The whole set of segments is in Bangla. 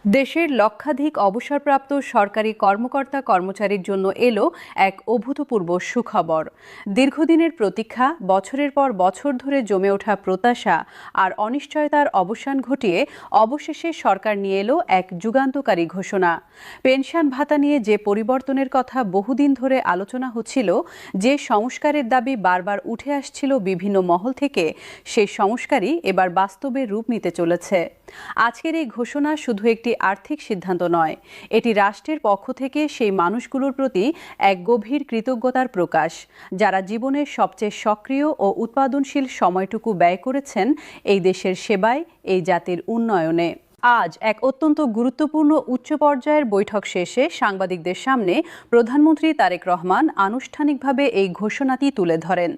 দেশের লক্ষাধিক অবসরপ্রাপ্ত সরকারি কর্মকর্তা কর্মচারীর জন্য এলো এক অভূতপূর্ব সুখবর। দীর্ঘদিনের প্রতীক্ষা, বছরের পর বছর ধরে জমে ওঠা প্রত্যাশা আর অনিশ্চয়তার অবসান ঘটিয়ে অবশেষে সরকার নিয়ে এলো এক যুগান্তকারী ঘোষণা। পেনশন ভাতা নিয়ে যে পরিবর্তনের কথা বহুদিন ধরে আলোচনা হচ্ছিল, যে সংস্কারের দাবি বারবার উঠে আসছিল বিভিন্ন মহল থেকে, সেই সংস্কারই এবার বাস্তবে রূপ নিতে চলেছে। আজকের এই ঘোষণা শুধু একটি আর্থিক সিদ্ধান্ত নয়, এটি রাষ্ট্রের পক্ষ থেকে সেই মানুষগুলোর প্রতি এক গভীর কৃতজ্ঞতার প্রকাশ, যারা জীবনের সবচেয়ে সক্রিয় ও উৎপাদনশীল সময়টুকু ব্যয় করেছেন এই দেশের সেবায়, এই জাতির উন্নয়নে। আজ এক অত্যন্ত গুরুত্বপূর্ণ উচ্চ পর্যায়ের বৈঠক শেষে সাংবাদিকদের সামনে প্রধানমন্ত্রী তারেক রহমান আনুষ্ঠানিকভাবে এই ঘোষণাটি তুলে ধরেন।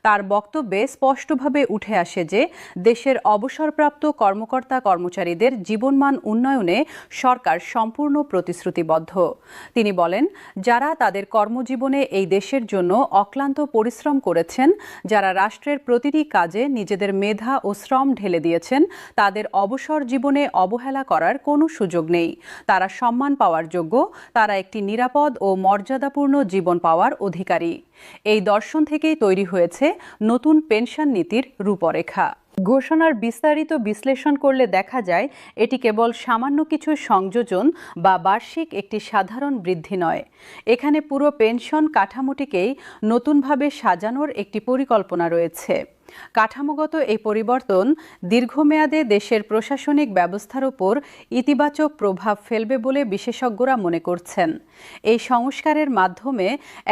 তার বক্তব্যে স্পষ্টভাবে উঠে আসে যে দেশের অবসরপ্রাপ্ত কর্মকর্তা কর্মচারীদের জীবনমান উন্নয়নে সরকার সম্পূর্ণ প্রতিশ্রুতিবদ্ধ। তিনি বলেন, যারা তাদের কর্মজীবনে এই দেশের জন্য অক্লান্ত পরিশ্রম করেছেন, যারা রাষ্ট্রের প্রতিটি কাজে নিজেদের মেধা ও শ্রম ঢেলে দিয়েছেন, তাদের অবসর জীবনে অবহেলা করার কোনো সুযোগ নেই। তারা সম্মান পাওয়ার যোগ্য, তারা একটি নিরাপদ ও মর্যাদাপূর্ণ জীবন পাওয়ার অধিকারী। এই দর্শন থেকেই তৈরি হয়েছে নতুন পেনশন নীতির রূপরেখা। ঘোষণার বিস্তারিত বিশ্লেষণ করলে দেখা যায়, এটি কেবল সামান্য কিছু সংযোজন বা বার্ষিক একটি সাধারণ বৃদ্ধি নয়। এখানে পুরো পেনশন কাঠামোটিকেই নতুনভাবে সাজানোর একটি পরিকল্পনা রয়েছে। কাঠামোগত এই পরিবর্তন দীর্ঘমেয়াদে দেশের প্রশাসনিক ব্যবস্থার উপর ইতিবাচক প্রভাব ফেলবে বলে বিশেষজ্ঞরা মনে করছেন। এই সংস্কারের মাধ্যমে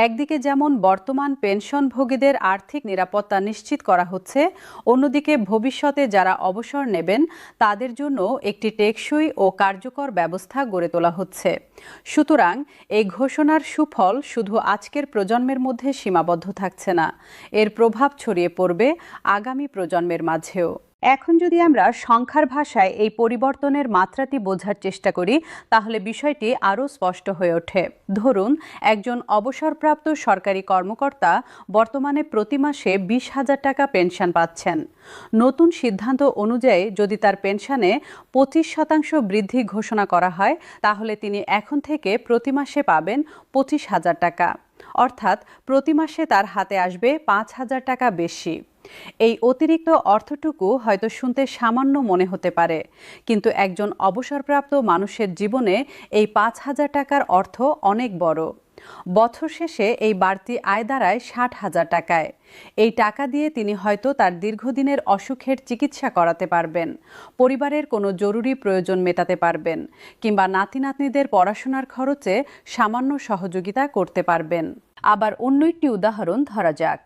একদিকে যেমন বর্তমান পেনশনভোগীদের আর্থিক নিরাপত্তা নিশ্চিত করা হচ্ছে, অন্যদিকে ভবিষ্যতে যারা অবসর নেবেন তাদের জন্য একটি টেকসই ও কার্যকর ব্যবস্থা গড়ে তোলা হচ্ছে। সুতরাং এই ঘোষণার সুফল শুধু আজকের প্রজন্মের মধ্যে সীমাবদ্ধ থাকছে না, এর প্রভাব ছড়িয়ে পড়বে আগামী প্রজন্মের মাঝেও। এখন যদি আমরা সংখ্যার ভাষায় এই পরিবর্তনের মাত্রাটি বোঝার চেষ্টা করি, তাহলে বিষয়টি আরও স্পষ্ট হয়ে ওঠে। ধরুন, একজন অবসরপ্রাপ্ত সরকারি কর্মকর্তা বর্তমানে প্রতি মাসে 20,000 টাকা পেনশন পাচ্ছেন। নতুন সিদ্ধান্ত অনুযায়ী যদি তার পেনশনে 25% বৃদ্ধি ঘোষণা করা হয়, তাহলে তিনি এখন থেকে প্রতি মাসে পাবেন 25,000 টাকা। অর্থাৎ প্রতি মাসে তার হাতে আসবে 5,000 টাকা বেশি। এই অতিরিক্ত অর্থটুকু হয়তো শুনতে সামান্য মনে হতে পারে, কিন্তু একজন অবসরপ্রাপ্ত মানুষের জীবনে এই 5,000 টাকার অর্থ অনেক বড়। বছর শেষে এই বাড়তি আয় দাঁড়ায় 60,000 টাকায়। এই টাকা দিয়ে তিনি হয়তো তার দীর্ঘদিনের অসুখের চিকিৎসা করাতে পারবেন, পরিবারের কোনো জরুরি প্রয়োজন মেটাতে পারবেন, কিংবা নাতি নাতনিদের পড়াশোনার খরচে সামান্য সহযোগিতা করতে পারবেন। আবার অন্য একটি উদাহরণ ধরা যাক।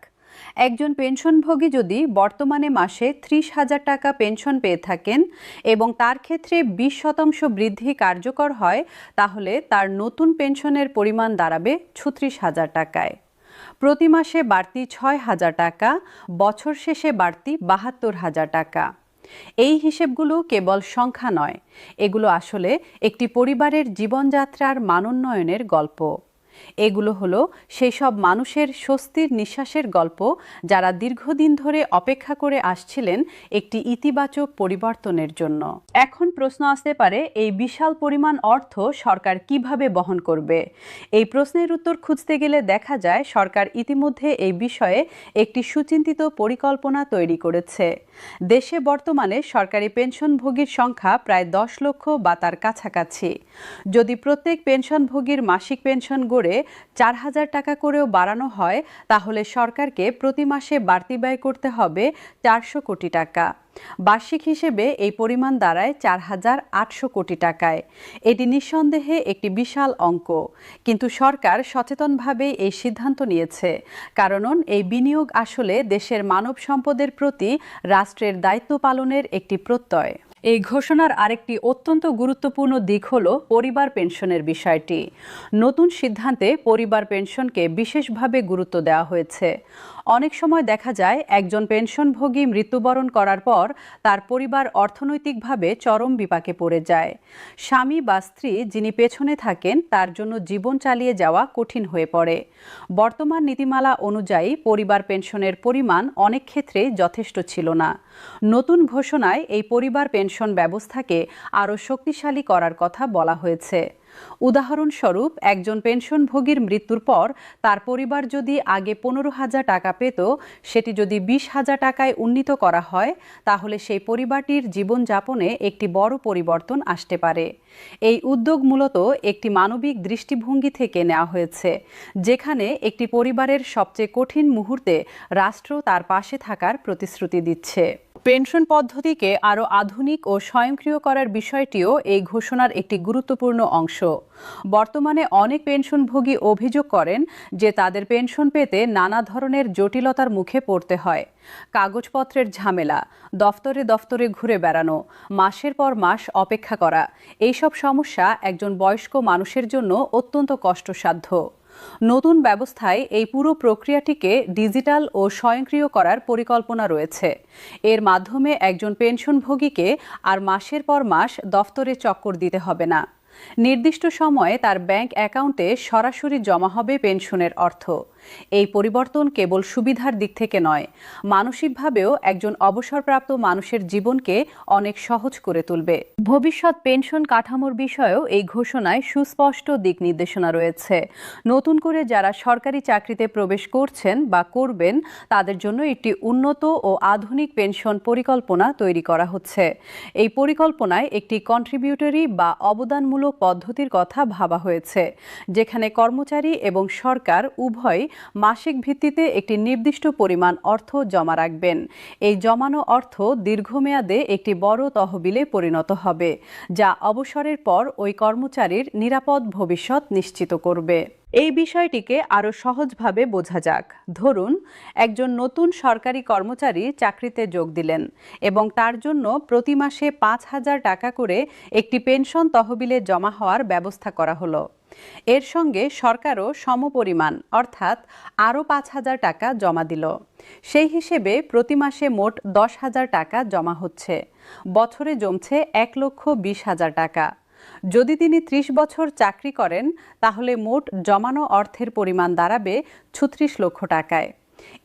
একজন পেনশনভোগী যদি বর্তমানে মাসে 30,000 টাকা পেনশন পেয়ে থাকেন এবং তার ক্ষেত্রে 20% বৃদ্ধি কার্যকর হয়, তাহলে তার নতুন পেনশনের পরিমাণ দাঁড়াবে 36,000 টাকায়। প্রতি মাসে বাড়তি 6,000 টাকা, বছর শেষে বাড়তি 72,000 টাকা। এই হিসেবগুলো কেবল সংখ্যা নয়, এগুলো আসলে একটি পরিবারের জীবনযাত্রার মানোন্নয়নের গল্প। এগুলো হলো সেই সব মানুষের স্বস্তির নিঃশ্বাসের গল্প, যারা দীর্ঘদিন ধরে অপেক্ষা করে আসছিলেন একটি ইতিবাচক পরিবর্তনের জন্য। এখন প্রশ্ন আসতে পারে, এই বিশাল পরিমাণ অর্থ সরকার কিভাবে বহন করবে? এই প্রশ্নের উত্তর খুঁজতে গেলে দেখা যায়, সরকার ইতিমধ্যে এই বিষয়ে একটি সুচিন্তিত পরিকল্পনা তৈরি করেছে। দেশে বর্তমানে সরকারি পেনশনভোগীর সংখ্যা প্রায় 10 লক্ষ বা তার কাছাকাছি। যদি প্রত্যেক পেনশনভোগীর মাসিক পেনশন গড়ে 4,000 টাকা করেও বাড়ানো হয়, তাহলে সরকারকে প্রতি মাসে বাড়তি ব্যয় করতে হবে 400 কোটি টাকা। বার্ষিক হিসেবে এই পরিমাণ দাঁড়ায় 4,800 কোটি টাকায়। এটি নিঃসন্দেহে একটি বিশাল অঙ্ক, কিন্তু সরকার সচেতনভাবে এই সিদ্ধান্ত নিয়েছে, কারণ এই বিনিয়োগ আসলে দেশের মানব সম্পদের প্রতি রাষ্ট্রের দায়িত্ব পালনের একটি প্রত্যয়। এই ঘোষণার আরেকটি অত্যন্ত গুরুত্বপূর্ণ দিক হল পরিবার পেনশনের বিষয়টি। নতুন সিদ্ধান্তে পরিবার পেনশনকে বিশেষভাবে গুরুত্ব দেওয়া হয়েছে। অনেক সময় দেখা যায়, একজন পেনশনভোগী মৃত্যুবরণ করার পর তার পরিবার অর্থনৈতিকভাবে চরম বিপাকে পড়ে যায়। স্বামী বা স্ত্রী যিনি পেছনে থাকেন, তার জন্য জীবন চালিয়ে যাওয়া কঠিন হয়ে পড়ে। বর্তমান নীতিমালা অনুযায়ী পরিবার পেনশনের পরিমাণ অনেক ক্ষেত্রেই যথেষ্ট ছিল না। নতুন ঘোষণায় এই পরিবার পেনশন ব্যবস্থাকে আরও শক্তিশালী করার কথা বলা হয়েছে। উদাহরণস্বরূপ, একজন পেনশনভোগীর মৃত্যুর পর তার পরিবার যদি আগে 15,000 টাকা পেত, সেটি যদি 20,000 টাকায় উন্নীত করা হয়, তাহলে সেই পরিবারটির জীবনযাপনে একটি বড় পরিবর্তন আসতে পারে। এই উদ্যোগ মূলত একটি মানবিক দৃষ্টিভঙ্গি থেকে নেওয়া হয়েছে, যেখানে একটি পরিবারের সবচেয়ে কঠিন মুহূর্তে রাষ্ট্র তার পাশে থাকার প্রতিশ্রুতি দিচ্ছে। পেনশন পদ্ধতিকে আরও আধুনিক ও স্বয়ংক্রিয় করার বিষয়টিও এই ঘোষণার একটি গুরুত্বপূর্ণ অংশ। বর্তমানে অনেক পেনশনভোগী অভিযোগ করেন যে তাদের পেনশন পেতে নানা ধরনের জটিলতার মুখে পড়তে হয়। কাগজপত্রের ঝামেলা, দফতরে দফতরে ঘুরে বেড়ানো, মাসের পর মাস অপেক্ষা করা, এইসব সমস্যা একজন বয়স্ক মানুষের জন্য অত্যন্ত কষ্টসাধ্য। নতুন ব্যবস্থায় এই পুরো প্রক্রিয়াটিকে ডিজিটাল ও স্বয়ংক্রিয় করার পরিকল্পনা রয়েছে। এর মাধ্যমে একজন পেনশনভোগীকে আর মাসের পর মাস দফতরে চক্কর দিতে হবে না। নির্দিষ্ট সময়ে তার ব্যাংক অ্যাকাউন্টে সরাসরি জমা হবে পেনশনের অর্থ। এই পরিবর্তন কেবল সুবিধার দিক থেকে নয়, মানসিকভাবেও একজন অবসরপ্রাপ্ত মানুষের জীবনকে অনেক সহজ করে তুলবে। ভবিষ্যৎ পেনশন কাঠামোর বিষয়েও এই ঘোষণায় সুস্পষ্ট দিক নির্দেশনা রয়েছে। নতুন করে যারা সরকারি চাকরিতে প্রবেশ করছেন বা করবেন, তাদের জন্য একটি উন্নত ও আধুনিক পেনশন পরিকল্পনা তৈরি করা হচ্ছে। এই পরিকল্পনায় একটি কন্ট্রিবিউটরি বা অবদানমূলক পদ্ধতির কথা ভাবা হয়েছে, যেখানে কর্মচারী এবং সরকার উভয় মাসিক ভিত্তিতে একটি নির্দিষ্ট পরিমাণ অর্থ জমা রাখবেন। এই জমানো অর্থ দীর্ঘমেয়াদে একটি বড় তহবিলে পরিণত হবে, যা অবসরের পর ওই কর্মচারীর নিরাপদ ভবিষ্যৎ নিশ্চিত করবে। এই বিষয়টিকে আরও সহজভাবে বোঝা যাক। ধরুন, একজন নতুন সরকারি কর্মচারী চাকরিতে যোগ দিলেন এবং তার জন্য প্রতি মাসে 5,000 টাকা করে একটি পেনশন তহবিলে জমা হওয়ার ব্যবস্থা করা হলো। এর সঙ্গে সরকারও সমপরিমাণ অর্থাৎ আরও 5,000 টাকা জমা দিল। সেই হিসেবে প্রতি মাসে মোট 10,000 টাকা জমা হচ্ছে। বছরে জমছে 1,20,000 টাকা। যদি তিনি 30 বছর চাকরি করেন, তাহলে মোট জমানো অর্থের পরিমাণ দাঁড়াবে 36 লক্ষ টাকায়।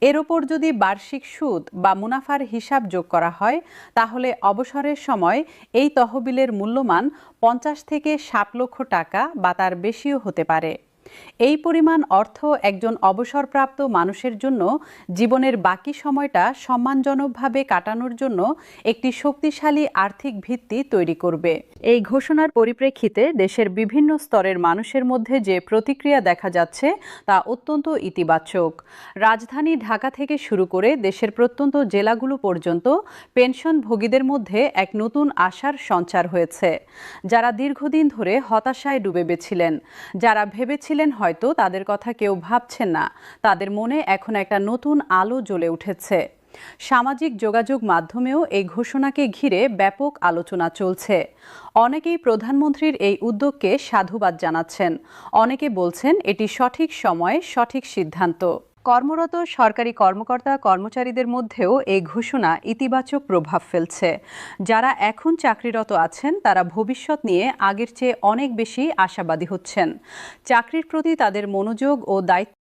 এর ওপর যদি বার্ষিক সুদ বা মুনাফার হিসাব যোগ করা হয়, তাহলে অবসরের সময় এই তহবিলের মূল্যমান 50 থেকে 60 লক্ষ টাকা বা তার বেশিও হতে পারে। এই পরিমাণ অর্থ একজন অবসরপ্রাপ্ত মানুষের জন্য জীবনের বাকি সময়টা সম্মানজনকভাবে কাটানোর জন্য একটি শক্তিশালী আর্থিক ভিত্তি তৈরি করবে। এই ঘোষণার পরিপ্রেক্ষিতে দেশের বিভিন্ন স্তরের মানুষের মধ্যে যে প্রতিক্রিয়া দেখা যাচ্ছে তা অত্যন্ত ইতিবাচক। রাজধানী ঢাকা থেকে শুরু করে দেশের প্রত্যন্ত জেলাগুলো পর্যন্ত পেনশনভোগীদের মধ্যে এক নতুন আশার সঞ্চার হয়েছে। যারা দীর্ঘদিন ধরে হতাশায় ডুবে ছিলেন, যারা ভেবেছিলেন হয়তো তাদের কথা কেউ ভাবছেন না, তাদের মনে এখন একটা নতুন আলো জ্বলে উঠেছে। সামাজিক যোগাযোগ মাধ্যমেও এই ঘোষণাকে ঘিরে ব্যাপক আলোচনা চলছে। অনেকেই প্রধানমন্ত্রীর এই উদ্যোগকে সাধুবাদ জানাচ্ছেন, অনেকে বলছেন এটি সঠিক সময়ে সঠিক সিদ্ধান্ত। কর্মরত সরকারি কর্মকর্তা কর্মচারীদের মধ্যেও এই ঘোষণা ইতিবাচক প্রভাব ফেলছে। যারা এখন চাকরিরত আছেন, তারা ভবিষ্যৎ নিয়ে আগের চেয়ে অনেক বেশি আশাবাদী হচ্ছেন। চাকরির প্রতি তাদের মনোযোগ ও দায়িত্ব